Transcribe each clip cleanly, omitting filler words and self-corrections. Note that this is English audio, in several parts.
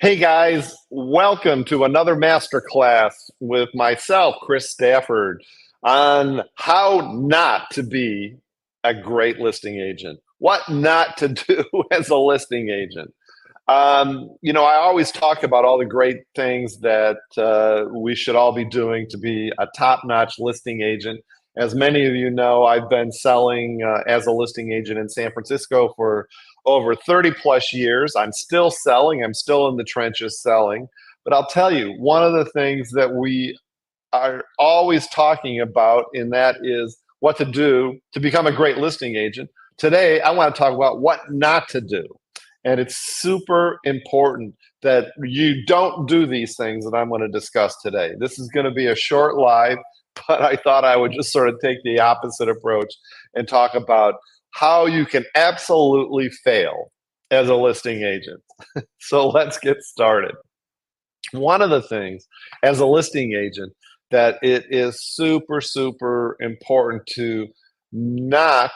Hey guys, welcome to another masterclass with myself, Chris Stafford, on how not to be a great listing agent, what not to do as a listing agent. I always talk about all the great things that we should all be doing to be a top-notch listing agent. As many of you know, I've been selling as a listing agent in San Francisco for over 30 plus years. I'm still selling, I'm still in the trenches selling. But I'll tell you, one of the things that we are always talking about, and that is what to do to become a great listing agent. Today, I want to talk about what not to do. And it's super important that you don't do these things that I'm going to discuss today. This is going to be a short live, but I thought I would just sort of take the opposite approach and talk about how you can absolutely fail as a listing agent. So let's get started. One of the things as a listing agent that it is super, super important to not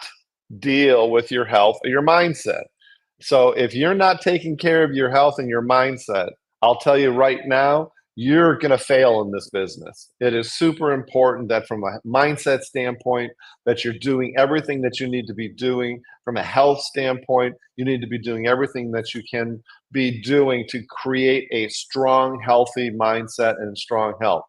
deal with your health or your mindset. So if you're not taking care of your health and your mindset, I'll tell you right now, you're going to fail in this business. It is super important that from a mindset standpoint, that you're doing everything that you need to be doing. From a health standpoint, you need to be doing everything that you can be doing to create a strong, healthy mindset and strong health.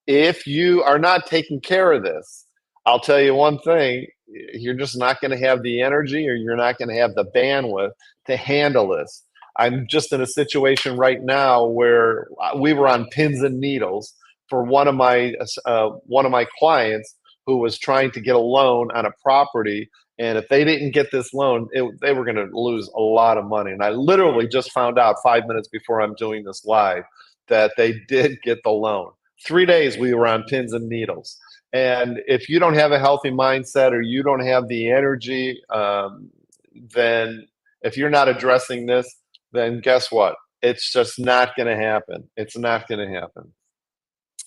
If you are not taking care of this, I'll tell you one thing, you're just not going to have the energy or you're not going to have the bandwidth to handle this. I'm just in a situation right now where we were on pins and needles for one of my clients who was trying to get a loan on a property, and if they didn't get this loan, they were going to lose a lot of money. And I literally just found out 5 minutes before I'm doing this live that they did get the loan. 3 days we were on pins and needles. And if you don't have a healthy mindset or you don't have the energy, then if you're not addressing this, then guess what? It's just not going to happen. It's not going to happen.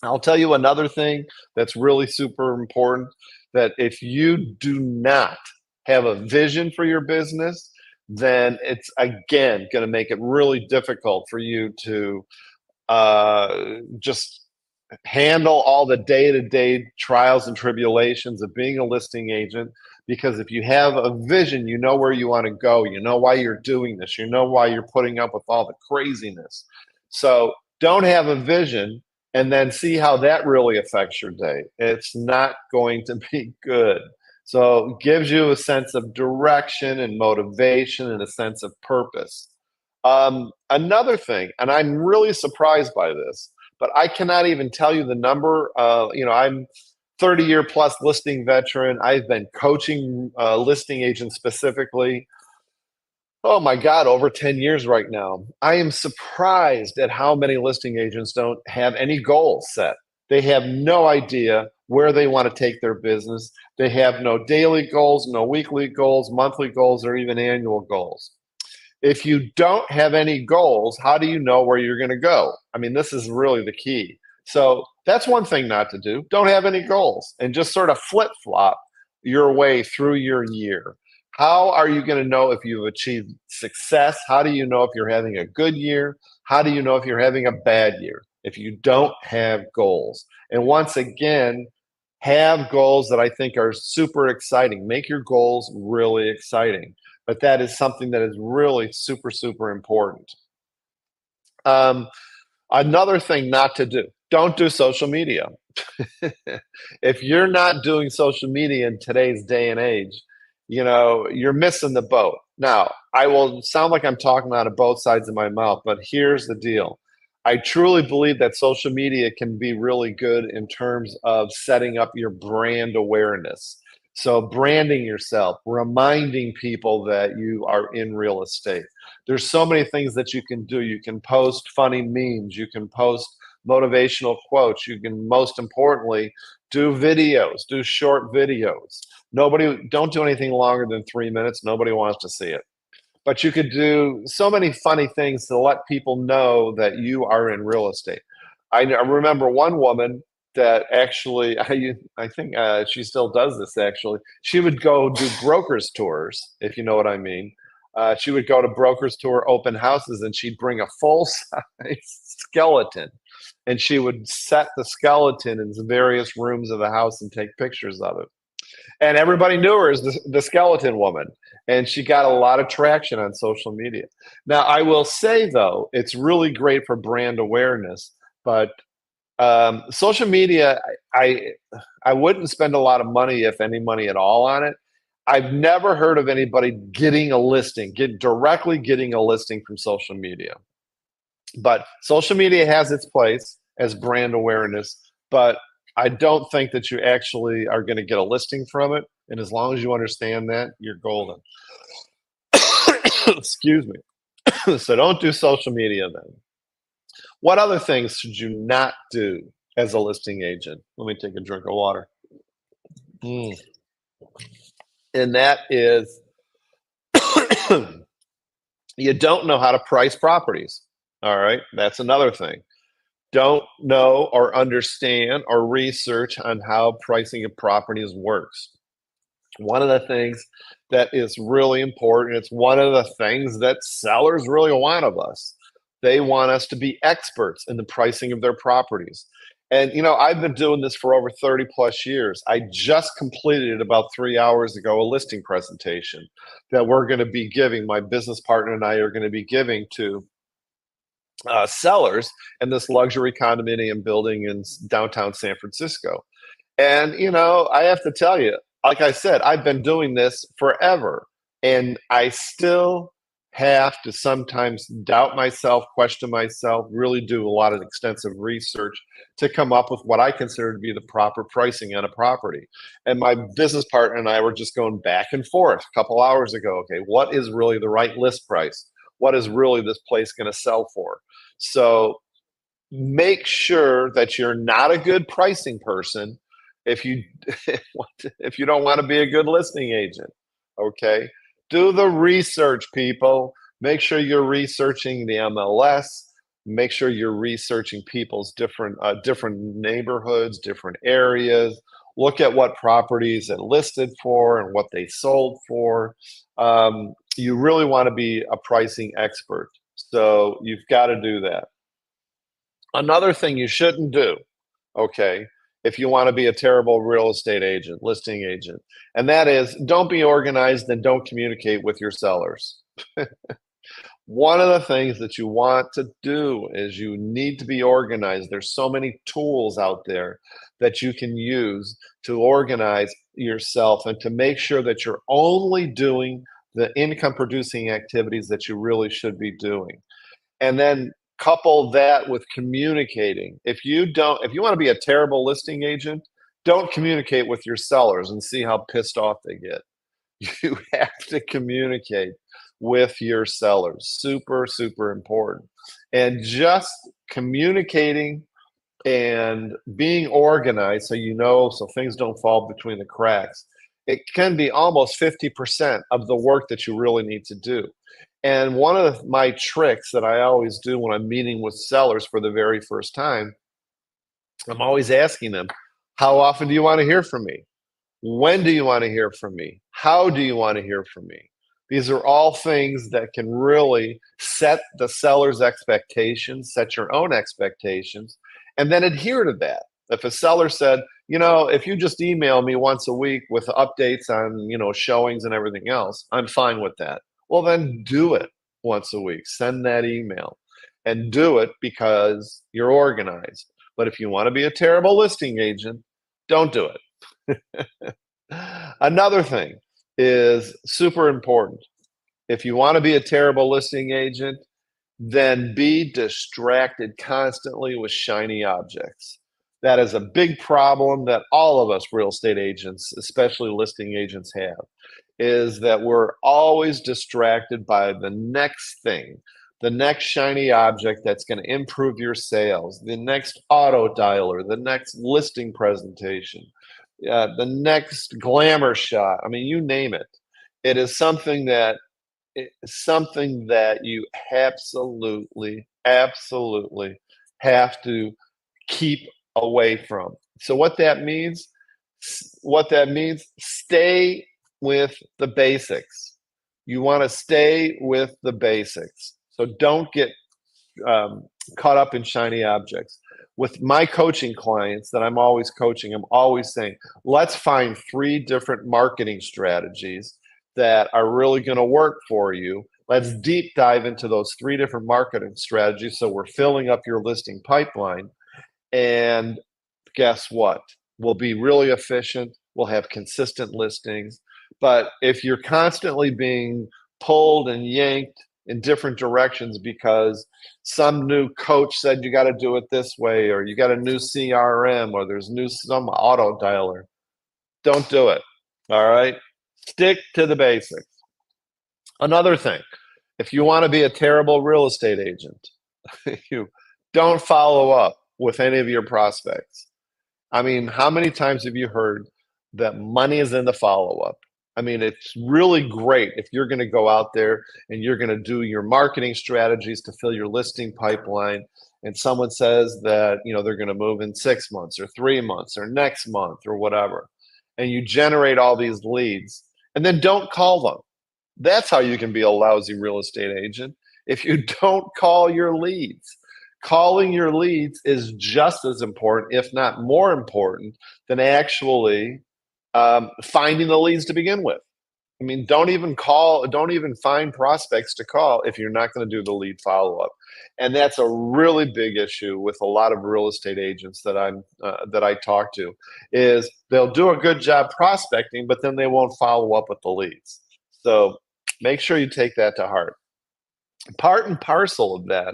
I'll tell you another thing that's really super important, that if you do not have a vision for your business, then it's again going to make it really difficult for you to just handle all the day-to-day trials and tribulations of being a listing agent. Because if you have a vision, you know where you want to go, you know why you're doing this, you know why you're putting up with all the craziness. So don't have a vision and then see how that really affects your day. It's not going to be good. So it gives you a sense of direction and motivation and a sense of purpose. Another thing, and I'm really surprised by this, but I cannot even tell you the number. I'm 30-year plus listing veteran. I've been coaching listing agents specifically. Oh my God, over 10 years right now. I am surprised at how many listing agents don't have any goals set. They have no idea where they want to take their business. They have no daily goals, no weekly goals, monthly goals, or even annual goals. If you don't have any goals, how do you know where you're going to go? I mean, this is really the key. So that's one thing not to do. Don't have any goals and just sort of flip flop your way through your year. How are you going to know if you've achieved success? How do you know if you're having a good year? How do you know if you're having a bad year? If you don't have goals. And once again, have goals that I think are super exciting. Make your goals really exciting. But that is something that is really super, super important. Another thing not to do, don't do social media. If you're not doing social media in today's day and age, you're missing the boat. Now, I will sound like I'm talking out of both sides of my mouth, but here's the deal. I truly believe that social media can be really good in terms of setting up your brand awareness. So branding yourself, reminding people that you are in real estate. There's so many things that you can do. You can post funny memes. You can post motivational quotes. You can, most importantly, do videos, do short videos. Don't do anything longer than 3 minutes. Nobody wants to see it. But you could do so many funny things to let people know that you are in real estate. I remember one woman that actually, I think she still does this actually. She would go do brokers tours, if you know what I mean. She would go to brokers tour open houses, and she'd bring a full size skeleton, and she would set the skeleton in the various rooms of the house and take pictures of it. And everybody knew her as the skeleton woman, and she got a lot of traction on social media. Now, I will say though, it's really great for brand awareness, but social media, I I wouldn't spend a lot of money, if any money at all, on it. I've never heard of anybody getting a listing, directly getting a listing from social media. But social media has its place as brand awareness, but I don't think that you actually are going to get a listing from it. And as long as you understand that, you're golden. Excuse me. So don't do social media then. What other things should you not do as a listing agent? Let me take a drink of water. Mm. And that is you don't know how to price properties. All right. That's another thing. Don't know or understand or research on how pricing of properties works. One of the things that is really important, it's one of the things that sellers really want of us. They want us to be experts in the pricing of their properties. And I've been doing this for over 30 plus years. I just completed about 3 hours ago a listing presentation that we're going to be giving, my business partner and I are going to be giving to sellers in this luxury condominium building in downtown San Francisco. And, I have to tell you, like I said, I've been doing this forever, and I still have to sometimes doubt myself, question myself, really do a lot of extensive research to come up with what I consider to be the proper pricing on a property. And my business partner and I were just going back and forth a couple hours ago. Okay, what is really the right list price? What is really this place going to sell for? So make sure that you're not a good pricing person if you if you don't want to be a good listing agent. Okay, do the research, people. Make sure you're researching the MLS. Make sure you're researching people's different neighborhoods, different areas. Look at what properties it listed for and what they sold for. You really want to be a pricing expert, so you've got to do that. Another thing you shouldn't do, okay, if you want to be a terrible real estate agent, listing agent, and that is don't be organized and don't communicate with your sellers. One of the things that you want to do is you need to be organized. There's so many tools out there that you can use to organize yourself and to make sure that you're only doing the income producing activities that you really should be doing. And then couple that with communicating. If you want to be a terrible listing agent, don't communicate with your sellers and see how pissed off they get. You have to communicate with your sellers. Super, super important. And just communicating and being organized so things don't fall between the cracks. It can be almost 50% of the work that you really need to do. And one of my tricks that I always do when I'm meeting with sellers for the very first time, I'm always asking them, how often do you want to hear from me? When do you want to hear from me? How do you want to hear from me? These are all things that can really set the seller's expectations, set your own expectations, and then adhere to that. If a seller said, if you just email me once a week with updates on, showings and everything else, I'm fine with that. Well, then do it once a week. Send that email and do it because you're organized. But if you want to be a terrible listing agent, don't do it. Another thing is super important. If you want to be a terrible listing agent, then be distracted constantly with shiny objects. That is a big problem that all of us real estate agents, especially listing agents, have, is that we're always distracted by the next thing, the next shiny object that's going to improve your sales, the next auto dialer, the next listing presentation, the next glamour shot. I mean, you name it. It is something that you absolutely, absolutely have to keep away from. So what that means, stay with the basics. You want to stay with the basics. So don't get caught up in shiny objects. With my coaching clients that I'm always coaching, I'm always saying, let's find 3 different marketing strategies that are really going to work for you. Let's deep dive into those 3 different marketing strategies so we're filling up your listing pipeline. And guess what? We'll be really efficient. We'll have consistent listings. But if you're constantly being pulled and yanked in different directions because some new coach said you got to do it this way, or you got a new CRM, or there's some auto dialer, don't do it. All right? Stick to the basics. Another thing, if you want to be a terrible real estate agent, you don't follow up with any of your prospects. I mean, how many times have you heard that money is in the follow-up? I mean, it's really great if you're going to go out there and you're going to do your marketing strategies to fill your listing pipeline, and someone says that, they're going to move in 6 months or 3 months or next month or whatever, and you generate all these leads, and then don't call them. That's how you can be a lousy real estate agent. If you don't call your leads. Calling your leads is just as important, if not more important, than actually finding the leads to begin with. I mean, don't even find prospects to call if you're not going to do the lead follow-up. And that's a really big issue with a lot of real estate agents that I talk to, is they'll do a good job prospecting, but then they won't follow up with the leads. So make sure you take that to heart. Part and parcel of that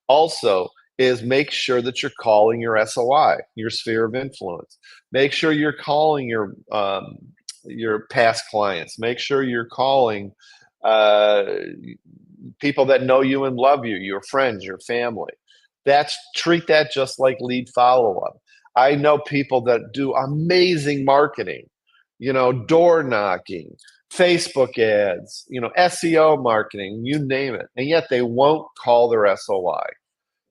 also is make sure that you're calling your SOI, your sphere of influence. Make sure you're calling your past clients. Make sure you're calling people that know you and love you, your friends, your family. Treat that just like lead follow-up. I know people that do amazing marketing, door knocking, Facebook ads, SEO marketing, you name it, and yet they won't call their SOI.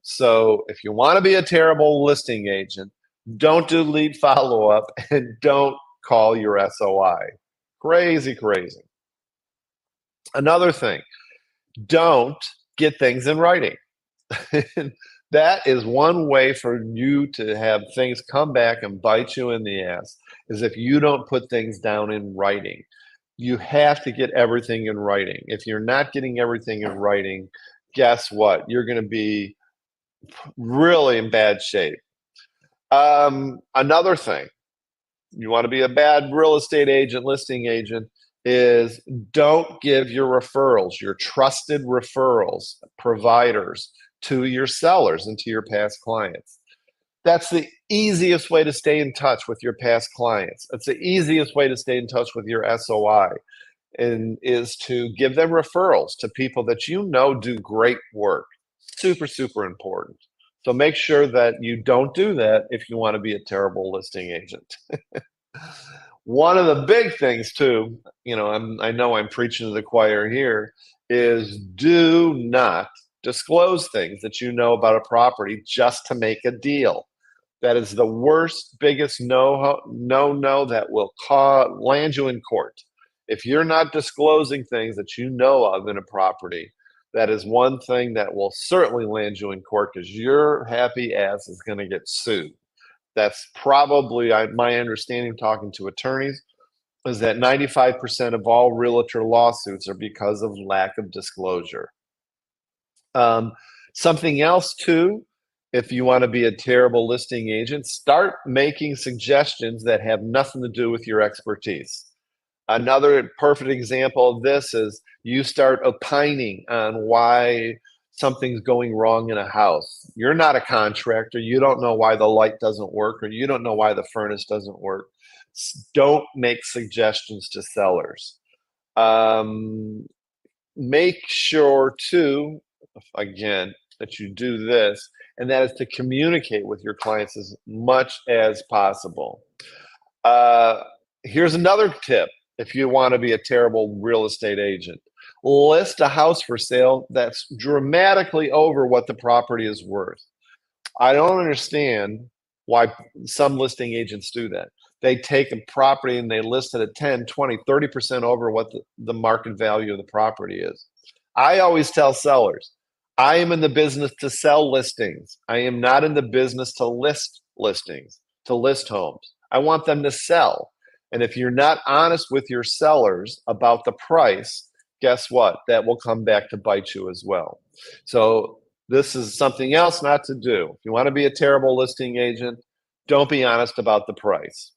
So if you want to be a terrible listing agent, don't do lead follow-up and don't call your SOI. Crazy, crazy. Another thing, don't get things in writing. That is one way for you to have things come back and bite you in the ass, is if you don't put things down in writing. You have to get everything in writing. If you're not getting everything in writing, guess what? You're going to be really in bad shape. Another thing, you want to be a bad real estate agent, listing agent, is don't give your referrals, your trusted referrals, providers, to your sellers and to your past clients. That's the easiest way to stay in touch with your past clients. It's the easiest way to stay in touch with your SOI, and is to give them referrals to people that do great work. Super, super important. So make sure that you don't do that if you want to be a terrible listing agent. One of the big things too, I know I'm preaching to the choir here, is do not disclose things that you know about a property just to make a deal. That is the worst, biggest no that will land you in court. If you're not disclosing things that you know of in a property, that is one thing that will certainly land you in court, because your happy ass is going to get sued. That's probably my understanding talking to attorneys, is that 95% of all realtor lawsuits are because of lack of disclosure. Something else too, if you want to be a terrible listing agent, start making suggestions that have nothing to do with your expertise. Another perfect example of this is you start opining on why something's going wrong in a house. You're not a contractor. You don't know why the light doesn't work, or you don't know why the furnace doesn't work. Don't make suggestions to sellers. Make sure too, again, that you do this, and that is to communicate with your clients as much as possible. Here's another tip. If you want to be a terrible real estate agent, list a house for sale that's dramatically over what the property is worth. I don't understand why some listing agents do that. they take a property and they list it at 10, 20, 30% over what the market value of the property is. I always tell sellers, I am in the business to sell listings. I am not in the business to list listings, to list homes. I want them to sell. And if you're not honest with your sellers about the price, guess what? That will come back to bite you as well. So this is something else not to do. If you want to be a terrible listing agent, don't be honest about the price.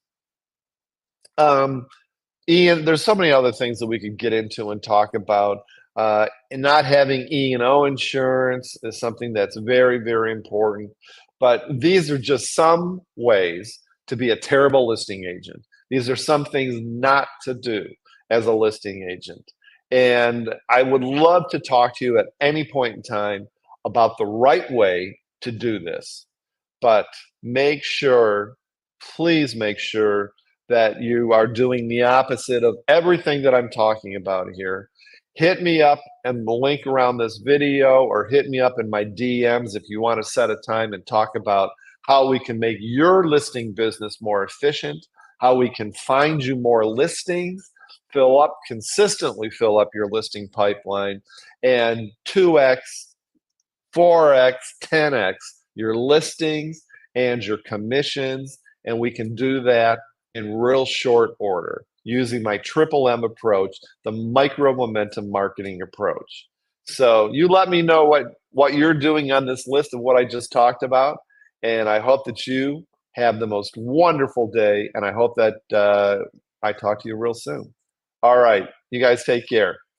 Ian, there's so many other things that we could get into and talk about. And not having E&O insurance is something that's very, very important. But these are just some ways to be a terrible listing agent. These are some things not to do as a listing agent. And I would love to talk to you at any point in time about the right way to do this. But make sure, please make sure that you are doing the opposite of everything that I'm talking about here. Hit me up and the link around this video, or hit me up in my DMs if you want to set a time and talk about how we can make your listing business more efficient, how we can find you more listings, consistently fill up your listing pipeline, and 2x, 4x, 10x your listings and your commissions. And we can do that in real short order using my triple M approach, the micro momentum marketing approach. So you let me know what you're doing on this list of what I just talked about. And I hope that you have the most wonderful day. And I hope that I talk to you real soon. All right. You guys take care.